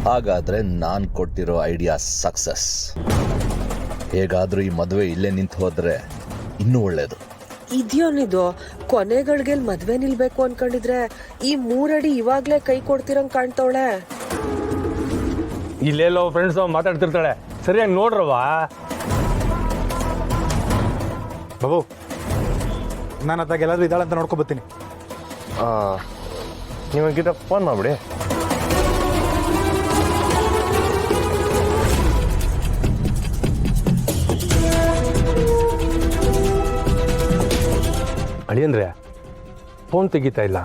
ಹಾಗಾದ್ರೆ ನಾನು ಕೊಟ್ಟಿರೋ ಐಡಿಯಾ ಸಕ್ಸಸ್. ಹೇಗಾದ್ರೂ ಈ ಮದುವೆ ಇಲ್ಲೇ ನಿಂತು ಹೋದ್ರೆ ಇನ್ನೂ ಒಳ್ಳೇದು. ಇದ್ಯೋನಿದು ಕೊನೆಗಳಿಗೆ ಮದ್ವೆ ನಿಲ್ಬೇಕು ಅನ್ಕೊಂಡಿದ್ರೆ ಈ 3 ಅಡಿ ಇವಾಗ್ಲೇ ಕೈ ಕೊಡ್ತಿರಂಗ್ ಕಾಣ್ತವಳೆ. ಇಲ್ಲೆಲ್ಲೋ ಫ್ರೆಂಡ್ಸ್ ಮಾತಾಡ್ತಿರ್ತಾಳೆ, ಸರಿಯಾಗಿ ನೋಡ್ರವಾ. ಬಾಬು, ನಾನು ಅದಾಗ ಎಲ್ಲಾದ್ರೂ ಇದ್ದಾಳಂತ ನೋಡ್ಕೊಬತ್ತೀನಿ. ನೀವಕ್ಕಿಂತ ಫೋನ್ ಮಾಡ್ಬಿಡಿ. ಅಳಿಯಂದ್ರೆ ಫೋನ್ ತೆಗಿತಾ ಇಲ್ಲ.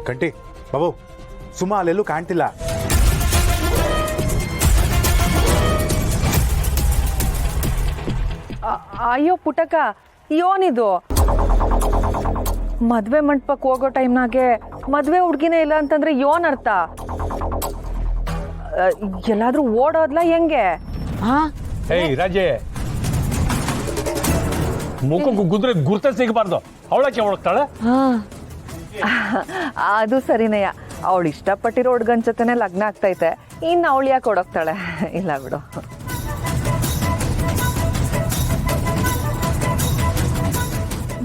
ಕಂಟಿ ಬಾಬು, ಸುಮಾ ಅಲ್ಲೆಲ್ಲೂ ಕಾಣ್ತಿಲ್ಲ. ಅಯ್ಯೋ ಪುಟಕ, ಯೋನಿದು ಮದ್ವೆ ಮಂಟಪಕ್ಕೆ ಹೋಗೋ ಟೈಮ್ನಾಗೆ ಮದ್ವೆ ಹುಡ್ಗಿನೇ ಇಲ್ಲ ಅಂತಂದ್ರೆ ಯೋನ್ ಅರ್ಥ? ಎಲ್ಲಾದ್ರೂ ಓಡೋದ್ಲ ಹೆಂಗೆ? ಏಯ್ ರಾಜೇ, ಮುಖಕ್ಕೆ ಗುದ್ರೆ ಗುರ್ತ ಸಿಗಬಾರ್ದು. ಅವಳಕ್ಕೆ ಹೋಗ್ತಾಳೆ. ಅದು ಸರಿನಯ್ಯ, ಅವಳು ಇಷ್ಟಪಟ್ಟಿರೋ ಹುಡ್ಗನ್ ಜೊತೆನೆ ಲಗ್ನ ಆಗ್ತೈತೆ, ಇನ್ನು ಅವಳು ಯಾಕೆ ಓಡೋಗ್ತಾಳೆ? ಇಲ್ಲ ಬಿಡು.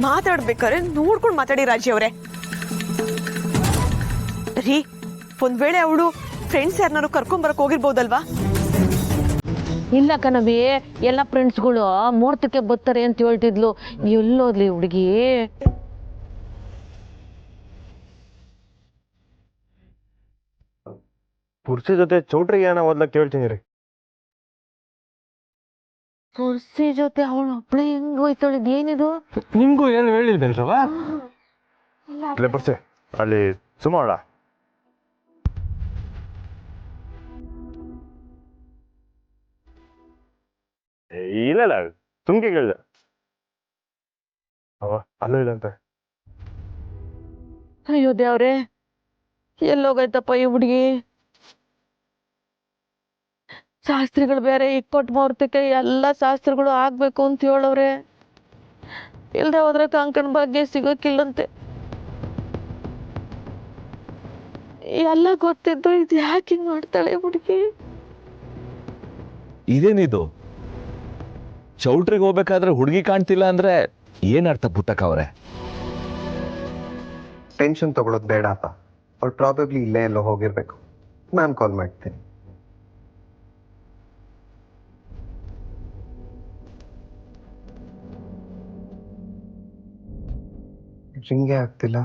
ಮಾತಾಡ್ಬೇಕಾದ್ರೆ ನೋಡ್ಕೊಂಡು ಮಾತಾಡಿ ರಾಜಿ ಅವರೇ. ರೀ, ಒಂದ್ ವೇಳೆ ಅವಳು ಫ್ರೆಂಡ್ಸ್ ಯಾರನ್ನಾರು ಕರ್ಕೊಂಬರಕ್ ಹೋಗಿರ್ಬೋದಲ್ವಾ? ಇಲ್ಲ ಕಣವಿ, ಎಲ್ಲ ಫ್ರೆಂಡ್ಸ್ಗಳು ಮುಹೂರ್ತಕ್ಕೆ ಬರ್ತಾರೆ ಅಂತ ಹೇಳ್ತಿದ್ಲು. ಎಲ್ಲೋದ್ಲಿ ಹುಡುಗಿ? ಪುರ್ಸಿ ಜೊತೆ ಚೌಟ್ರಿಗೆ ಏನೋ ಓದ್ಲಕ್ಕೆ ಹೇಳ್ತೀನಿ ರೀ. ಪುರ್ಸಿ ಜೊತೆ ಅವಳು ಒಬ್ಳೆ ಹೆಂಗ್ ಹೋಯ್ತಾಳಿದ್? ಏನಿದು? ನಿಮ್ಗೂ ಏನು ಹೇಳಿಲ್ವೇನ್ರವ? ಪುರ್ಸಿ ಅಲ್ಲಿ ಸುಮಾಳ ಇಲ್ಲ ಸುಮ್ಕೆ ಕೇಳಿದೆ. ಅವ ಅಲ್ಲೂ ಇಲ್ಲ ಅಂತ. ಅಯ್ಯೋ ದೇವ್ರೆ, ಎಲ್ಲೋಗೈತಪ್ಪ ಈ ಹುಡುಗಿ? ಶಾಸ್ತ್ರಿಗಳು ಬೇರೆ ಇಕ್ಕೊಟ್ಟು ಮುಹೂರ್ತಕ್ಕೆ ಎಲ್ಲ ಶಾಸ್ತ್ರಿಗಳು ಆಗ್ಬೇಕು ಅಂತ ಹೇಳವ್ರೆ. ಇಲ್ದೆ ಹೋದ್ರೆ ಕಂಕಣ ಬಗ್ಗೆ ಸಿಗೋಕ್ಕಿಲ್ಲಂತೆ. ಎಲ್ಲ ಗೊತ್ತಿದ್ದು ಇದು ಯಾಕೆ ಹಿಂಗ್ ಮಾಡ್ತಾಳೆ ಹುಡುಗಿ? ಇದೇನಿದು? ಚೌಟ್ರಿಗೆ ಹೋಗ್ಬೇಕಾದ್ರೆ ಹುಡುಗಿ ಕಾಣ್ತಿಲ್ಲ ಅಂದ್ರೆ ಏನರ್ಥ ಪುಟ್ಟಕ್ಕ ಅವರೇ? ಟೆನ್ಷನ್ ತಗೊಳ್ಳೋದು ಬೇಡ ಅಪ್ಪ. ಅವ್ಳು ಪ್ರಾಬಬ್ಲಿ ಇಲ್ಲೇ ಎಲ್ಲೋ ಹೋಗಿರ್ಬೇಕು. ನಾನು ಕಾಲ್ ಮಾಡ್ತೀನಿ. ರಿಂಗೇ ಆಗ್ತಿಲ್ಲ.